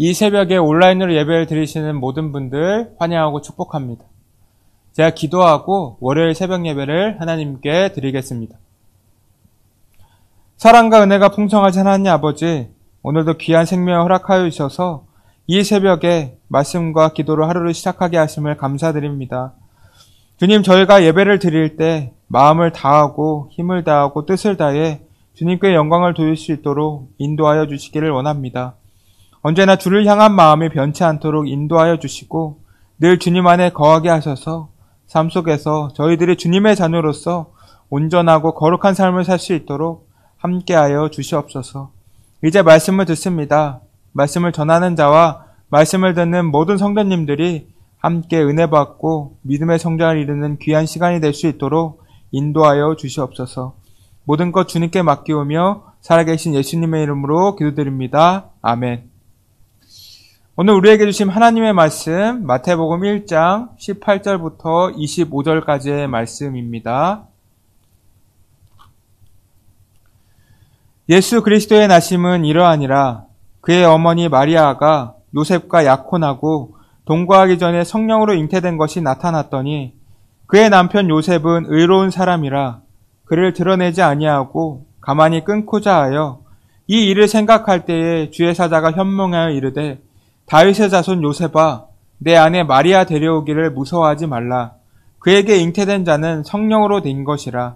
이 새벽에 온라인으로 예배를 드리시는 모든 분들 환영하고 축복합니다. 제가 기도하고 월요일 새벽 예배를 하나님께 드리겠습니다. 사랑과 은혜가 풍성하신 하나님 아버지, 오늘도 귀한 생명을 허락하여 주셔서 이 새벽에 말씀과 기도로 하루를 시작하게 하심을 감사드립니다. 주님, 저희가 예배를 드릴 때 마음을 다하고 힘을 다하고 뜻을 다해 주님께 영광을 돌릴 수 있도록 인도하여 주시기를 원합니다. 언제나 주를 향한 마음이 변치 않도록 인도하여 주시고 늘 주님 안에 거하게 하셔서 삶 속에서 저희들이 주님의 자녀로서 온전하고 거룩한 삶을 살 수 있도록 함께하여 주시옵소서. 이제 말씀을 듣습니다. 말씀을 전하는 자와 말씀을 듣는 모든 성도님들이 함께 은혜 받고 믿음의 성장을 이루는 귀한 시간이 될 수 있도록 인도하여 주시옵소서. 모든 것 주님께 맡기오며 살아계신 예수님의 이름으로 기도드립니다. 아멘. 오늘 우리에게 주신 하나님의 말씀 마태복음 1장 18절부터 25절까지의 말씀입니다. 예수 그리스도의 나심은 이러하니라. 그의 어머니 마리아가 요셉과 약혼하고 동거하기 전에 성령으로 잉태된 것이 나타났더니 그의 남편 요셉은 의로운 사람이라 그를 드러내지 아니하고 가만히 끊고자 하여 이 일을 생각할 때에 주의 사자가 현몽하여 이르되 다윗의 자손 요셉아, 내 아내 마리아 데려오기를 무서워하지 말라. 그에게 잉태된 자는 성령으로 된 것이라.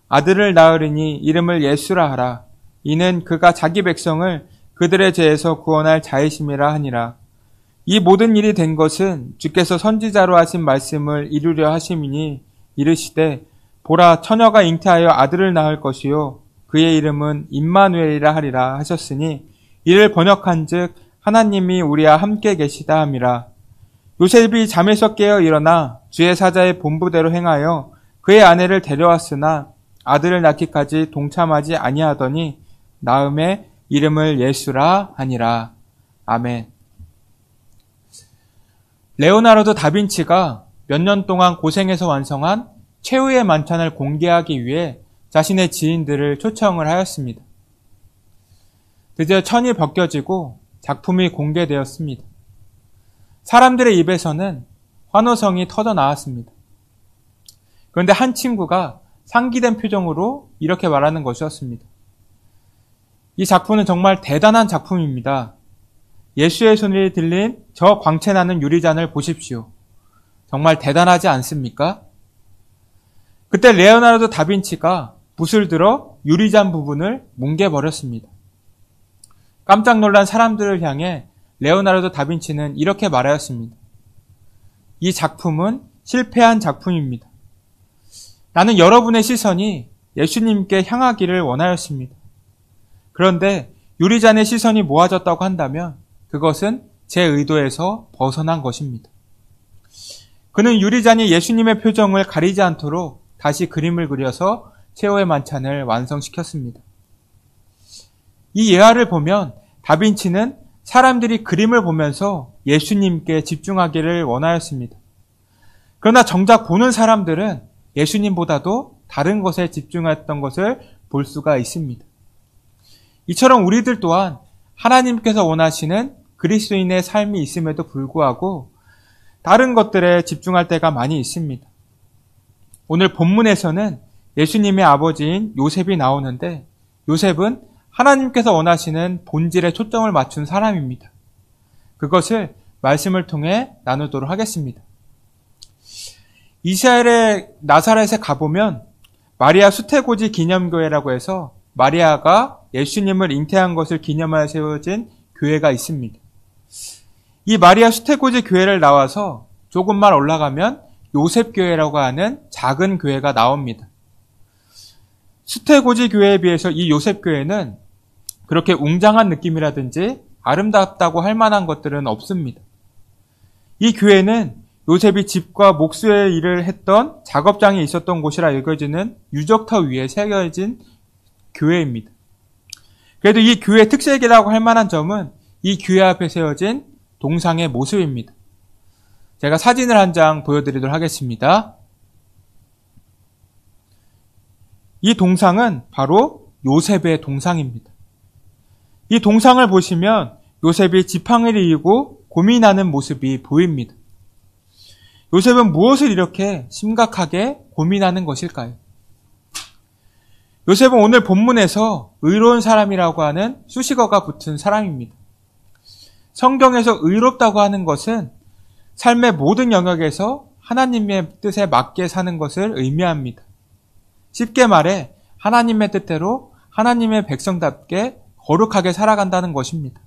아들을 낳으리니 이름을 예수라 하라. 이는 그가 자기 백성을 그들의 죄에서 구원할 자이심이라 하니라. 이 모든 일이 된 것은 주께서 선지자로 하신 말씀을 이루려 하심이니 이르시되 보라, 처녀가 잉태하여 아들을 낳을 것이요 그의 이름은 임마누엘이라 하리라 하셨으니 이를 번역한즉 하나님이 우리와 함께 계시다 함이라. 요셉이 잠에서 깨어 일어나 주의 사자의 본부대로 행하여 그의 아내를 데려왔으나 아들을 낳기까지 동참하지 아니하더니 낳음에 이름을 예수라 하니라. 아멘. 레오나르도 다빈치가 몇 년 동안 고생해서 완성한 최후의 만찬을 공개하기 위해 자신의 지인들을 초청을 하였습니다. 드디어 천이 벗겨지고 작품이 공개되었습니다. 사람들의 입에서는 환호성이 터져 나왔습니다. 그런데 한 친구가 상기된 표정으로 이렇게 말하는 것이었습니다. 이 작품은 정말 대단한 작품입니다. 예수의 손이 들린 저 광채나는 유리잔을 보십시오. 정말 대단하지 않습니까? 그때 레오나르도 다빈치가 붓을 들어 유리잔 부분을 뭉개버렸습니다. 깜짝 놀란 사람들을 향해 레오나르도 다빈치는 이렇게 말하였습니다. 이 작품은 실패한 작품입니다. 나는 여러분의 시선이 예수님께 향하기를 원하였습니다. 그런데 유리잔의 시선이 모아졌다고 한다면 그것은 제 의도에서 벗어난 것입니다. 그는 유리잔이 예수님의 표정을 가리지 않도록 다시 그림을 그려서 최후의 만찬을 완성시켰습니다. 이 예화를 보면 다빈치는 사람들이 그림을 보면서 예수님께 집중하기를 원하였습니다. 그러나 정작 보는 사람들은 예수님보다도 다른 것에 집중했던 것을 볼 수가 있습니다. 이처럼 우리들 또한 하나님께서 원하시는 그리스도인의 삶이 있음에도 불구하고 다른 것들에 집중할 때가 많이 있습니다. 오늘 본문에서는 예수님의 아버지인 요셉이 나오는데 요셉은 하나님께서 원하시는 본질에 초점을 맞춘 사람입니다. 그것을 말씀을 통해 나누도록 하겠습니다. 이스라엘의 나사렛에 가보면 마리아 수태고지 기념교회라고 해서 마리아가 예수님을 잉태한 것을 기념하여 세워진 교회가 있습니다. 이 마리아 수태고지 교회를 나와서 조금만 올라가면 요셉교회라고 하는 작은 교회가 나옵니다. 수태고지 교회에 비해서 이 요셉교회는 그렇게 웅장한 느낌이라든지 아름답다고 할 만한 것들은 없습니다. 이 교회는 요셉이 집과 목수의 일을 했던 작업장에 있었던 곳이라 여겨지는 유적터 위에 새겨진 교회입니다. 그래도 이 교회의 특색이라고 할 만한 점은 이 교회 앞에 세워진 동상의 모습입니다. 제가 사진을 한 장 보여드리도록 하겠습니다. 이 동상은 바로 요셉의 동상입니다. 이 동상을 보시면 요셉이 지팡이를 이고 고민하는 모습이 보입니다. 요셉은 무엇을 이렇게 심각하게 고민하는 것일까요? 요셉은 오늘 본문에서 의로운 사람이라고 하는 수식어가 붙은 사람입니다. 성경에서 의롭다고 하는 것은 삶의 모든 영역에서 하나님의 뜻에 맞게 사는 것을 의미합니다. 쉽게 말해 하나님의 뜻대로 하나님의 백성답게 거룩하게 살아간다는 것입니다.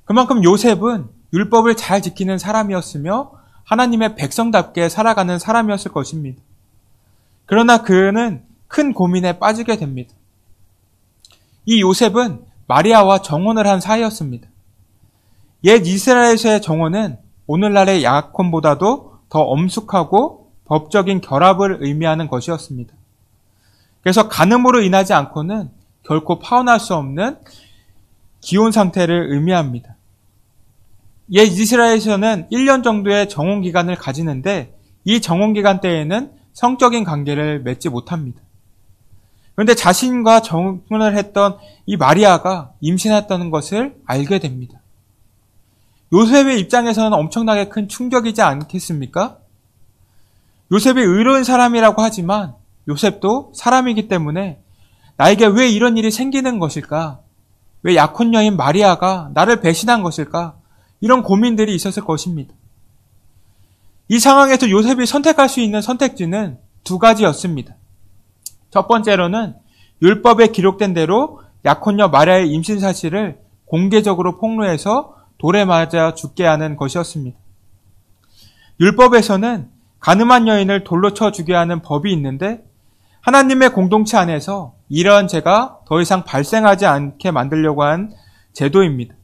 그만큼 요셉은 율법을 잘 지키는 사람이었으며 하나님의 백성답게 살아가는 사람이었을 것입니다. 그러나 그는 큰 고민에 빠지게 됩니다. 이 요셉은 마리아와 정혼을 한 사이였습니다. 옛 이스라엘에서의 정혼은 오늘날의 약혼보다도 더 엄숙하고 법적인 결합을 의미하는 것이었습니다. 그래서 간음으로 인하지 않고는 결코 파혼할 수 없는 기혼 상태를 의미합니다. 옛 이스라엘에서는 1년 정도의 정혼 기간을 가지는데 이 정혼 기간 때에는 성적인 관계를 맺지 못합니다. 그런데 자신과 정혼을 했던 이 마리아가 임신했다는 것을 알게 됩니다. 요셉의 입장에서는 엄청나게 큰 충격이지 않겠습니까? 요셉이 의로운 사람이라고 하지만 요셉도 사람이기 때문에 나에게 왜 이런 일이 생기는 것일까? 왜 약혼녀인 마리아가 나를 배신한 것일까? 이런 고민들이 있었을 것입니다. 이 상황에서 요셉이 선택할 수 있는 선택지는 두 가지였습니다. 첫 번째로는 율법에 기록된 대로 약혼녀 마리아의 임신 사실을 공개적으로 폭로해서 돌에 맞아 죽게 하는 것이었습니다. 율법에서는 간음한 여인을 돌로 쳐 죽게 하는 법이 있는데 하나님의 공동체 안에서 이러한 죄가 더 이상 발생하지 않게 만들려고 한 제도입니다.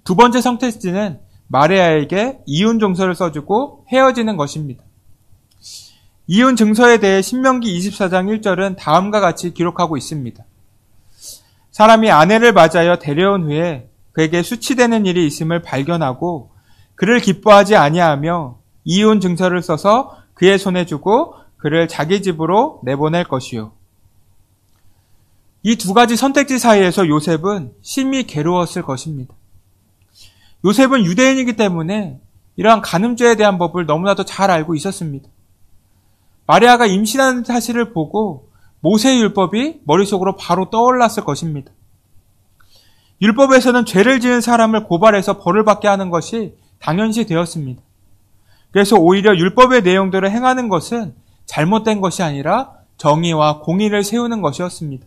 두 번째 선택지는 마리아에게 이혼 증서를 써주고 헤어지는 것입니다. 이혼 증서에 대해 신명기 24장 1절은 다음과 같이 기록하고 있습니다. 사람이 아내를 맞아여 데려온 후에 그에게 수치되는 일이 있음을 발견하고 그를 기뻐하지 아니하며 이혼 증서를 써서 그의 손에 주고 그를 자기 집으로 내보낼 것이요. 이 두 가지 선택지 사이에서 요셉은 심히 괴로웠을 것입니다. 요셉은 유대인이기 때문에 이러한 간음죄에 대한 법을 너무나도 잘 알고 있었습니다. 마리아가 임신하는 사실을 보고 모세의 율법이 머릿속으로 바로 떠올랐을 것입니다. 율법에서는 죄를 지은 사람을 고발해서 벌을 받게 하는 것이 당연시 되었습니다. 그래서 오히려 율법의 내용들을 행하는 것은 잘못된 것이 아니라 정의와 공의를 세우는 것이었습니다.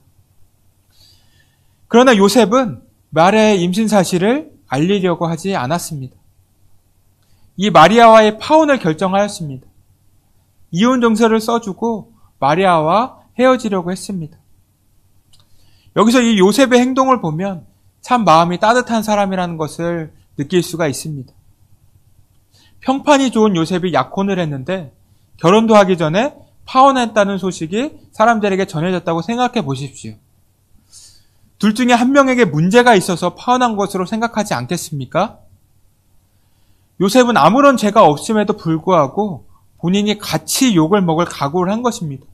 그러나 요셉은 마리아의 임신 사실을 알리려고 하지 않았습니다. 이 마리아와의 파혼을 결정하였습니다. 이혼 증서를 써주고 마리아와 헤어지려고 했습니다. 여기서 이 요셉의 행동을 보면 참 마음이 따뜻한 사람이라는 것을 느낄 수가 있습니다. 평판이 좋은 요셉이 약혼을 했는데 결혼도 하기 전에 파혼했다는 소식이 사람들에게 전해졌다고 생각해 보십시오. 둘 중에 한 명에게 문제가 있어서 파혼한 것으로 생각하지 않겠습니까? 요셉은 아무런 죄가 없음에도 불구하고 본인이 같이 욕을 먹을 각오를 한 것입니다.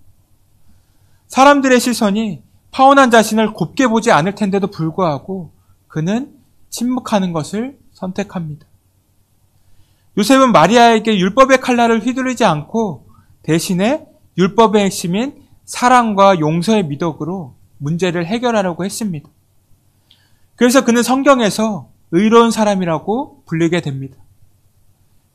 사람들의 시선이 파혼한 자신을 곱게 보지 않을 텐데도 불구하고 그는 침묵하는 것을 선택합니다. 요셉은 마리아에게 율법의 칼날을 휘두르지 않고 대신에 율법의 핵심인 사랑과 용서의 미덕으로 문제를 해결하려고 했습니다. 그래서 그는 성경에서 의로운 사람이라고 불리게 됩니다.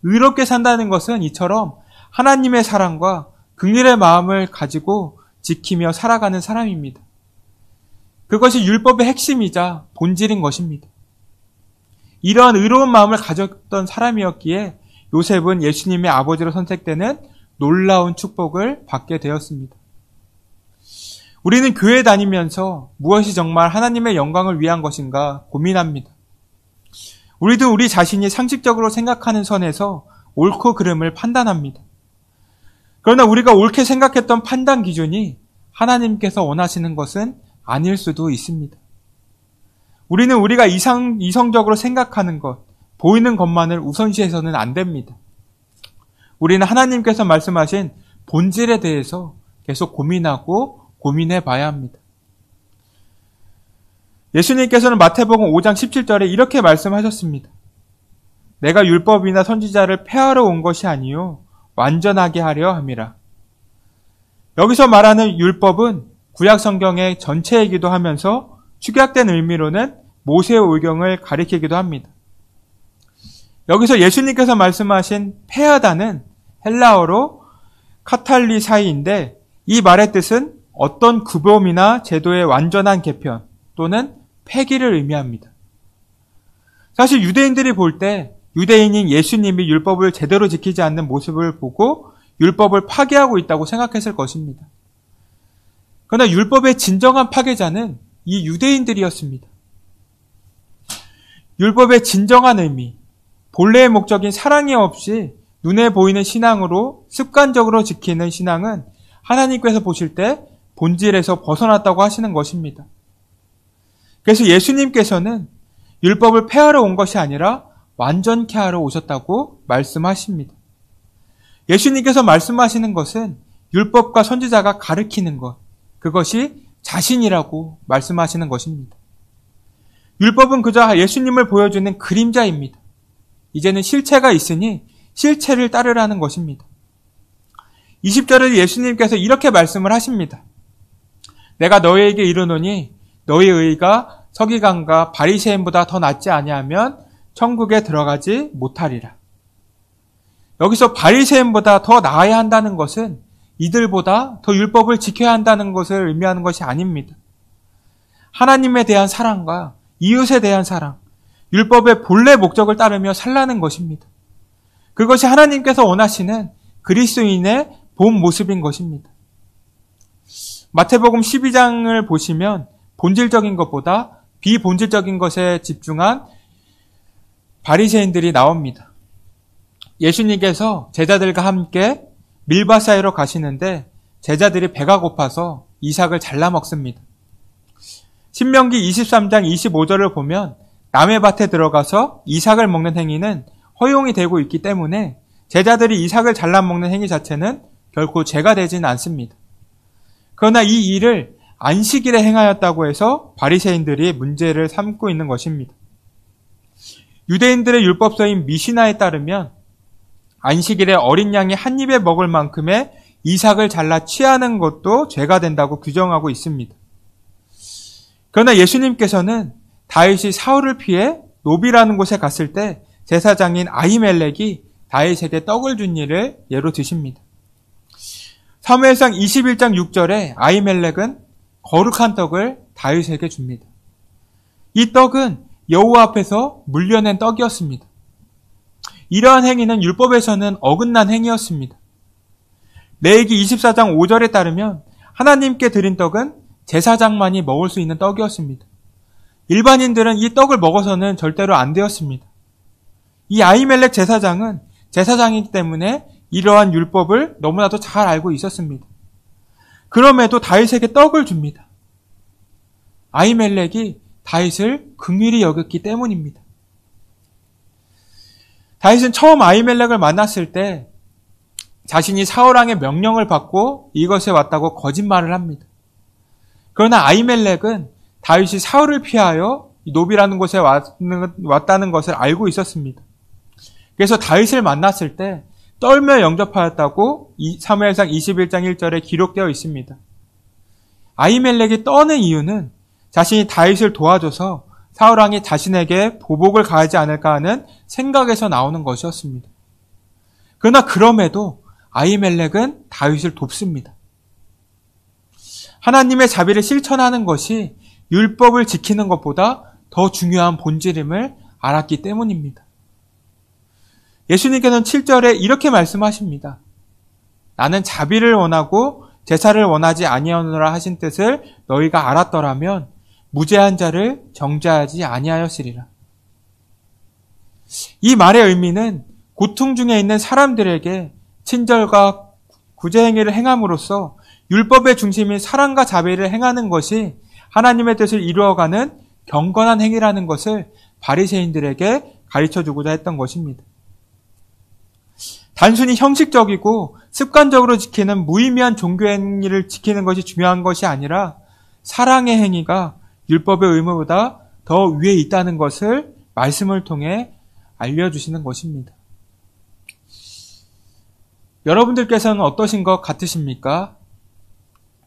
의롭게 산다는 것은 이처럼 하나님의 사랑과 긍휼의 마음을 가지고 지키며 살아가는 사람입니다. 그것이 율법의 핵심이자 본질인 것입니다. 이러한 의로운 마음을 가졌던 사람이었기에 요셉은 예수님의 아버지로 선택되는 놀라운 축복을 받게 되었습니다. 우리는 교회 다니면서 무엇이 정말 하나님의 영광을 위한 것인가 고민합니다. 우리도 우리 자신이 상식적으로 생각하는 선에서 옳고 그름을 판단합니다. 그러나 우리가 옳게 생각했던 판단 기준이 하나님께서 원하시는 것은 아닐 수도 있습니다. 우리는 우리가 이성적으로 생각하는 것, 보이는 것만을 우선시해서는 안 됩니다. 우리는 하나님께서 말씀하신 본질에 대해서 계속 고민하고 고민해 봐야 합니다. 예수님께서는 마태복음 5장 17절에 이렇게 말씀하셨습니다. 내가 율법이나 선지자를 폐하러 온 것이 아니요 완전하게 하려 함이라. 여기서 말하는 율법은 구약 성경의 전체이기도 하면서 축약된 의미로는 모세의 오경을 가리키기도 합니다. 여기서 예수님께서 말씀하신 폐하다는 헬라어로 카탈리사이인데 이 말의 뜻은 어떤 규범이나 제도의 완전한 개편 또는 폐기를 의미합니다. 사실 유대인들이 볼 때 유대인인 예수님이 율법을 제대로 지키지 않는 모습을 보고 율법을 파괴하고 있다고 생각했을 것입니다. 그러나 율법의 진정한 파괴자는 이 유대인들이었습니다. 율법의 진정한 의미, 본래의 목적인 사랑이 없이 눈에 보이는 신앙으로 습관적으로 지키는 신앙은 하나님께서 보실 때 본질에서 벗어났다고 하시는 것입니다. 그래서 예수님께서는 율법을 폐하러 온 것이 아니라 완전케 하러 오셨다고 말씀하십니다. 예수님께서 말씀하시는 것은 율법과 선지자가 가르치는 것, 그것이 자신이라고 말씀하시는 것입니다. 율법은 그저 예수님을 보여주는 그림자입니다. 이제는 실체가 있으니 실체를 따르라는 것입니다. 20절에 예수님께서 이렇게 말씀을 하십니다. 내가 너희에게 이르노니 너희 의가 서기관과 바리새인보다 더 낫지 아니하면 천국에 들어가지 못하리라. 여기서 바리새인보다 더 나아야 한다는 것은 이들보다 더 율법을 지켜야 한다는 것을 의미하는 것이 아닙니다. 하나님에 대한 사랑과 이웃에 대한 사랑, 율법의 본래 목적을 따르며 살라는 것입니다. 그것이 하나님께서 원하시는 그리스도인의 본 모습인 것입니다. 마태복음 12장을 보시면 본질적인 것보다 비본질적인 것에 집중한 바리새인들이 나옵니다. 예수님께서 제자들과 함께 밀밭 사이로 가시는데 제자들이 배가 고파서 이삭을 잘라 먹습니다. 신명기 23장 25절을 보면 남의 밭에 들어가서 이삭을 먹는 행위는 허용이 되고 있기 때문에 제자들이 이삭을 잘라 먹는 행위 자체는 결코 죄가 되지는 않습니다. 그러나 이 일을 안식일에 행하였다고 해서 바리새인들이 문제를 삼고 있는 것입니다. 유대인들의 율법서인 미시나에 따르면 안식일에 어린 양이 한 입에 먹을 만큼의 이삭을 잘라 취하는 것도 죄가 된다고 규정하고 있습니다. 그러나 예수님께서는 다윗이 사울을 피해 노비라는 곳에 갔을 때 제사장인 아히멜렉이 다윗에게 떡을 준 일을 예로 드십니다. 사무엘상 21장 6절에 아히멜렉은 거룩한 떡을 다윗에게 줍니다. 이 떡은 여호와 앞에서 물려낸 떡이었습니다. 이러한 행위는 율법에서는 어긋난 행위였습니다. 레위기 24장 5절에 따르면 하나님께 드린 떡은 제사장만이 먹을 수 있는 떡이었습니다. 일반인들은 이 떡을 먹어서는 절대로 안 되었습니다. 이 아히멜렉 제사장은 제사장이기 때문에 이러한 율법을 너무나도 잘 알고 있었습니다. 그럼에도 다윗에게 떡을 줍니다. 아히멜렉이 다윗을 긍휼히 여겼기 때문입니다. 다윗은 처음 아히멜렉을 만났을 때 자신이 사울왕의 명령을 받고 이것에 왔다고 거짓말을 합니다. 그러나 아히멜렉은 다윗이 사울을 피하여 노비라는 곳에 왔다는 것을 알고 있었습니다. 그래서 다윗을 만났을 때 떨며 영접하였다고 사무엘상 21장 1절에 기록되어 있습니다. 아히멜렉이 떠는 이유는 자신이 다윗을 도와줘서 사울왕이 자신에게 보복을 가하지 않을까 하는 생각에서 나오는 것이었습니다. 그러나 그럼에도 아히멜렉은 다윗을 돕습니다. 하나님의 자비를 실천하는 것이 율법을 지키는 것보다 더 중요한 본질임을 알았기 때문입니다. 예수님께서는 7절에 이렇게 말씀하십니다. 나는 자비를 원하고 제사를 원하지 아니하노라 하신 뜻을 너희가 알았더라면 무죄한 자를 정죄하지 아니하였으리라. 이 말의 의미는 고통 중에 있는 사람들에게 친절과 구제 행위를 행함으로써 율법의 중심인 사랑과 자비를 행하는 것이 하나님의 뜻을 이루어가는 경건한 행위라는 것을 바리새인들에게 가르쳐주고자 했던 것입니다. 단순히 형식적이고 습관적으로 지키는 무의미한 종교 행위를 지키는 것이 중요한 것이 아니라 사랑의 행위가 율법의 의무보다 더 위에 있다는 것을 말씀을 통해 알려주시는 것입니다. 여러분들께서는 어떠신 것 같으십니까?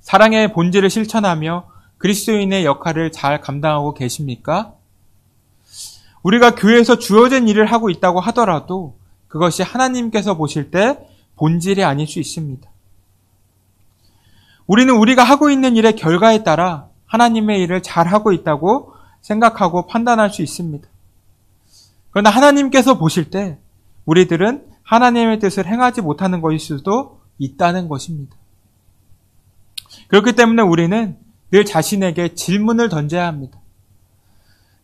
사랑의 본질을 실천하며 그리스도인의 역할을 잘 감당하고 계십니까? 우리가 교회에서 주어진 일을 하고 있다고 하더라도 그것이 하나님께서 보실 때 본질이 아닐 수 있습니다. 우리는 우리가 하고 있는 일의 결과에 따라 하나님의 일을 잘하고 있다고 생각하고 판단할 수 있습니다. 그러나 하나님께서 보실 때 우리들은 하나님의 뜻을 행하지 못하는 것일 수도 있다는 것입니다. 그렇기 때문에 우리는 늘 자신에게 질문을 던져야 합니다.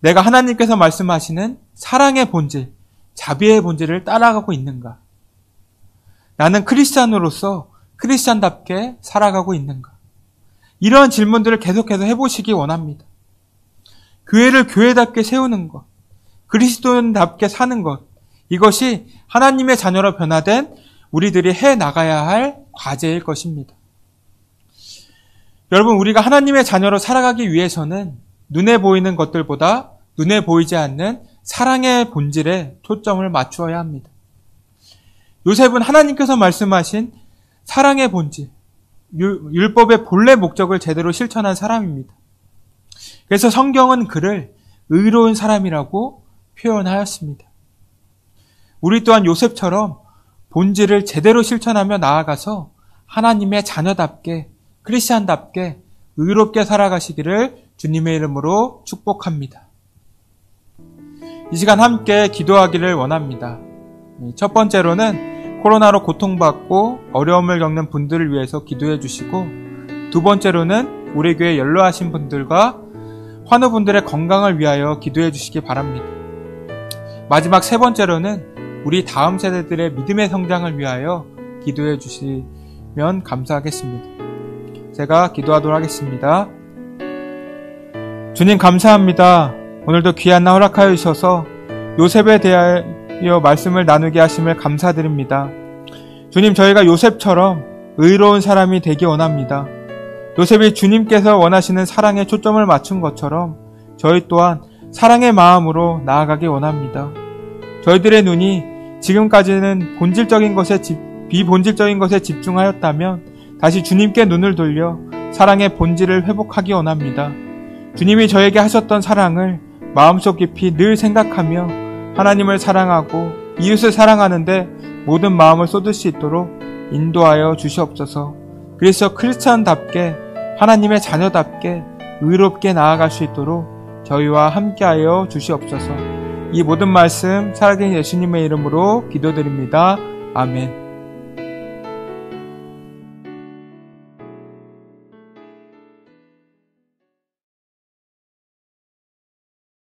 내가 하나님께서 말씀하시는 사랑의 본질, 자비의 본질을 따라가고 있는가? 나는 크리스찬으로서 크리스찬답게 살아가고 있는가? 이러한 질문들을 계속해서 해보시기 원합니다. 교회를 교회답게 세우는 것, 그리스도인답게 사는 것, 이것이 하나님의 자녀로 변화된 우리들이 해나가야 할 과제일 것입니다. 여러분, 우리가 하나님의 자녀로 살아가기 위해서는 눈에 보이는 것들보다 눈에 보이지 않는 사랑의 본질에 초점을 맞추어야 합니다. 요셉은 하나님께서 말씀하신 사랑의 본질, 율법의 본래 목적을 제대로 실천한 사람입니다. 그래서 성경은 그를 의로운 사람이라고 표현하였습니다. 우리 또한 요셉처럼 본질을 제대로 실천하며 나아가서 하나님의 자녀답게, 크리스찬답게 의롭게 살아가시기를 주님의 이름으로 축복합니다. 이 시간 함께 기도하기를 원합니다. 첫 번째로는 코로나로 고통받고 어려움을 겪는 분들을 위해서 기도해 주시고, 두 번째로는 우리 교회 연로하신 분들과 환우분들의 건강을 위하여 기도해 주시기 바랍니다. 마지막 세 번째로는 우리 다음 세대들의 믿음의 성장을 위하여 기도해 주시면 감사하겠습니다. 제가 기도하도록 하겠습니다. 주님 감사합니다. 오늘도 귀한 날 허락하여 주셔서 요셉에 대하여 말씀을 나누게 하심을 감사드립니다. 주님, 저희가 요셉처럼 의로운 사람이 되기 원합니다. 요셉이 주님께서 원하시는 사랑에 초점을 맞춘 것처럼 저희 또한 사랑의 마음으로 나아가기 원합니다. 저희들의 눈이 지금까지는 비본질적인 것에 집중하였다면 다시 주님께 눈을 돌려 사랑의 본질을 회복하기 원합니다. 주님이 저에게 하셨던 사랑을 마음속 깊이 늘 생각하며 하나님을 사랑하고 이웃을 사랑하는데 모든 마음을 쏟을 수 있도록 인도하여 주시옵소서. 그래서 크리스찬답게 하나님의 자녀답게 의롭게 나아갈 수 있도록 저희와 함께하여 주시옵소서. 이 모든 말씀 살아계신 예수님의 이름으로 기도드립니다. 아멘.